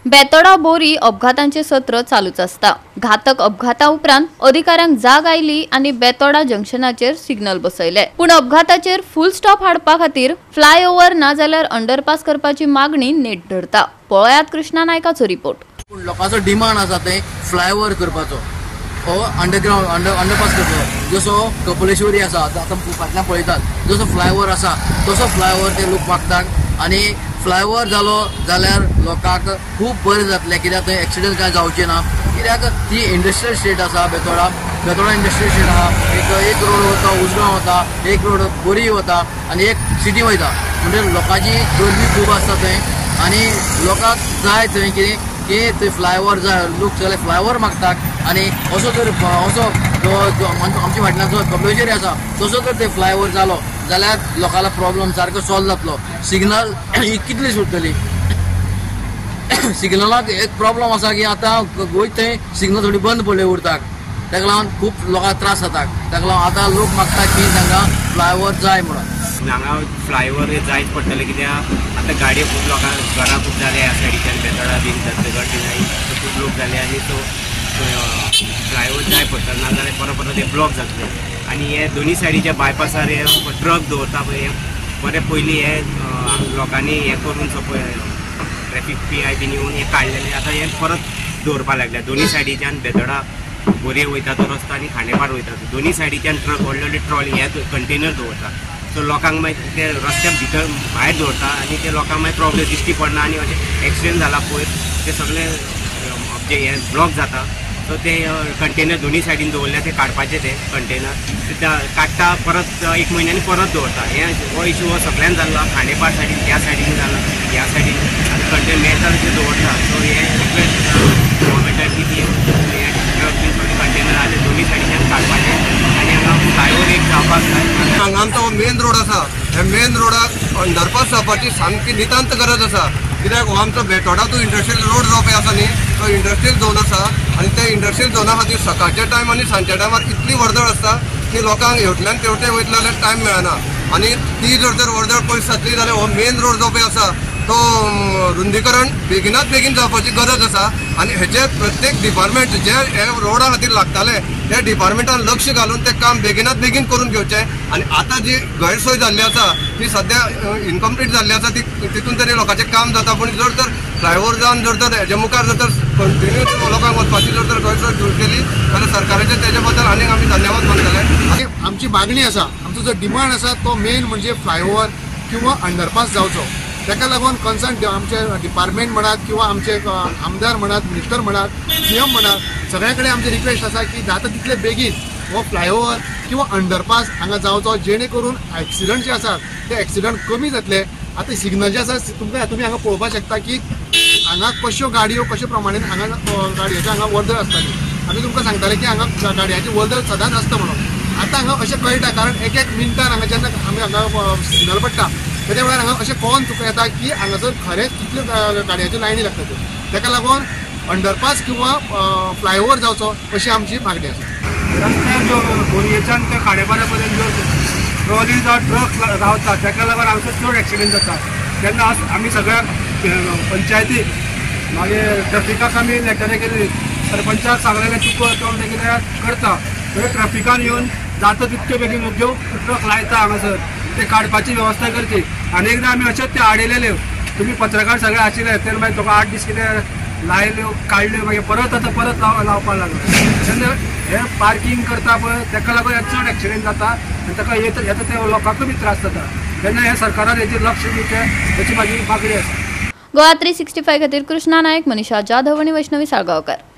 बेतोडा बोरी अपघातांचे सत्र चालूच असता। घातक अपघाता उपरांत अधिकाऱ्यांक जाग आयली आणि बेतोडा जंक्शनाचेर सिग्नल बसयले, पण अपघाताचेर फुल स्टॉप हाडपा खातीर फ्लायओव्हर ना जाल्यार अंडरपास करपाची मागणी नेट धरता। पळयात कृष्णा नायकाचो रिपोर्ट। लोकांचो डिमांड आसा ते फ्लायओव्हर करपाचो, अंडरग्राउंड अंडरपास करपाचो। जसो कपलेश्वरी आसा, आतां फाटल्यान पळयतात जसो फ्लायओव्हर आसा तसो फ्लायओव्हर ते लोक मागतात। आणि फ्लायओव्हर जालो जाल्यार लोकांक खूब बरें जातलें, कित्याक थंय एक्सिडेंट कांय जावचे ना। कित्याक ती इंडस्ट्रियल स्टेट आसा बेतोडा इंडस्ट्रियल स्टेट आसा। एक रोड वता उजगांव वता, एक रोड बोरी वता आणि एक सिटी वयता, म्हणजे लोकांची गर्दी खूब आसता थंय। आणि लोकांक जाय थंय कितें की थंय फ्लायओव्हर जाय, लोक सगळे फ्लायओव्हर मागतात। आणि असो जर आमच्या फाटल्यान जो कपलेश्वरी आसा तसो जर ते फ्लायओव्हर जालो जाल्यार लोकांना प्रॉब्लेम सारको सॉल्व जातलो। सिग्नल ही कितली सुटतली, सिग्नलाक एक प्रॉब्लेम आसा की आतां गोंय थंय सिग्नल थोडी बंद पडले उरतात, ताका लागून खूब लोकांक त्रास जाता। ताका लागून आतां लोक मागतात की तांकां फ्लायओव्हर जाय म्हणून। हांगा फ्लायओव्हर जायच पडटलें, कित्याक आतां गाडयो खूब लोकांक घरां खूब जाले ह्या सायडीच्यान बेतोडा बीन दत्तगड बीन खूब लोक जाले, आनी तो फ्लायओव्हर जाय पडटलो, ना जाल्यार परत परत ते ब्लॉक जातले। आनी हे दोनी सायडीच्या बायपासार हे ट्रक दवरता पळय, बरें पयलीं हे लोकांनी हे करून पळय ट्रॅफिक PI बीन येवन हे काडलेले, आतां हे परत दवरपा लागल्या। दोनी सायडीच्यान बेतोडा बोरये वयता तो रस्तो आनी खांडेपार वयता दोनी सायडीच्यान ट्रक व्हडले व्हडले ट्रॉली हे कंटेनर दवरता। सो लोकांक मागीर ते रस्त्या भितर भायर दवरता आनी ते लोकांक मागीर प्रॉब्लेम दिश्टी पडना, आनी अशें एक्सिडेंट जाला पळय ते सगळे जे हे ब्लॉक जाता। सो ते कंटेनर दोनी सायडीन दवरल्या, ते काडपाचे ते कंटेनर ते काडटा परत 1 म्हयन्यानी परत दवरता। हो इशू हो सगळ्यान जाल्लो, खांडेपार सायडीन ह्या सायडीन जाला, ह्या सायडीन आनी कंटेनर मेळटा ते दवरता। सो हे रिक्वेस्ट गव्हर्मेंटाक की ट्रक बीन सगळे कंटेनर आले दोनी सायडीच्यान काडपाचे आनी हांगा फ्लायओव्हर एक जावपाक जाय। हांगा आमचो मेन रोड आसा, ह्या मेन रोडाक अंडरपास जावपाची सामकी नितांत गरज आसा, कित्याक हो आमचो बेतोडा तो इंडस्ट्रियल रोड जावपी आसा न्ही, तो इंडस्ट्रियल झोन आसा। आनी त्या इंडस्ट्रियल झोना खातीर सकाळच्या टायम आनी सांजच्या टायमार इतली वर्दळ आसता की लोकांक हेवटल्यान तेवटे वयतले जाल्यार टायम मेळना। आनी ती जर वर्दळ पयस जातली जाल्यार हो मेन रोड जावपी आसा तो रुंदीकरण बेगिनात बेगीन जावपाची गरज आसा। आनी हेचे प्रत्येक डिपार्टमेंट जे हे रोडा खातीर लागताले त्या डिपार्टमेंटान लक्ष घालून ते काम बेगिनात बेगीन करून घेवचें। आनी आतां जी गैरसोय जाल्ली आसा ती सद्या इनकम्प्लीट जाल्ली आसा, तितून तरी लोकांचें काम जाता। पूण जर तर फ्लायओव्हर जावन जर हेजे मुखार जर तर कंटिन्यू लोकांक वचपाची जर तर गैरसोय दूर केली जाल्यार सरकाराचे तेजे बद्दल आनीक आमी धन्यवाद मानतले। आमची मागणी आसा, आमचो जो डिमांड आसा तो मेन म्हणजे फ्लायओव्हर किंवा अंडरपास जावचो। ताका लागून कन्सर्न आमचे डिपार्टमेंट म्हणात किंवा आमचे आमदार म्हणात, मिनिस्टर म्हणात, CM म्हणात, सगळ्या कडेन आमची रिक्वेस्ट आसा की जाता तितले बेगीन हो फ्लायओव्हर किंवा अंडरपास हांगा जावचो, जेणे करून एक्सिडंट जे आसात ते एक्सिडंट कमी जातले। आतां सिग्नल जे आसा तुमी हांगा पळोवपाक शकता की हांगा कश्यो गाडयो कशे प्रमाणे हांगा गाडयांची हांगा वर्दळ आसताली। आमी तुमकां सांगताले की हांगा गाडयांची वर्दळ सदांच आसता म्हणून। आतां हांगा अशें कळटा, कारण एक मिनटान हांगा जेन्ना आमी हांगा सिग्नल पडटा तेच्या वेळार हांगा अशें कळोन तुका येता की हांगासर खरेंच कितल्यो गाडयांच्यो लायनी लागतात। ताका लागून अंडरपास किंवा फ्लायओव्हर जावचो अशी आमची मागणी आसा। रस्त्यार जो बोरयेच्यान ते खांडेपारा पर्यंत जो ट्रॉली जावं ट्रक रावता ताका लागून हांगासर चड एक्सिडेंट जाता। तेन्ना आमी सगळ्या पंचायतीक मागीर ट्रॅफिकाक आमी लेटरां केली, सरपंचाक सांगलेलें तुका तो कितें करता ट्रॅफिकान येवन जाता तितके बेगीन ज्यो ट्रक लायता हांगासर ते काडपाची वेवस्था करची। आनी एकदां आमी अशेंच ते आडयलेले, तुमी पत्रकार सगळे आशिल्ले, तेन्ना मागीर तुका 8 दीस कितें लायल्यो काडल्यो, मागीर परत लावपाक लागलो। तेन्ना हे पार्किंग करता पळय ताका लागून चड एक्सिडेंट जाता आनी ताका येता ते लोकांकूय बी त्रास जाता। तेन्ना हे सरकारान हेचेर लक्ष दिवचें हाची म्हाजी मागणी आसा। गोवा 365 खातीर कृष्णा नायक, मनीषा जाधव आनी वैष्णवी साळगांवकर।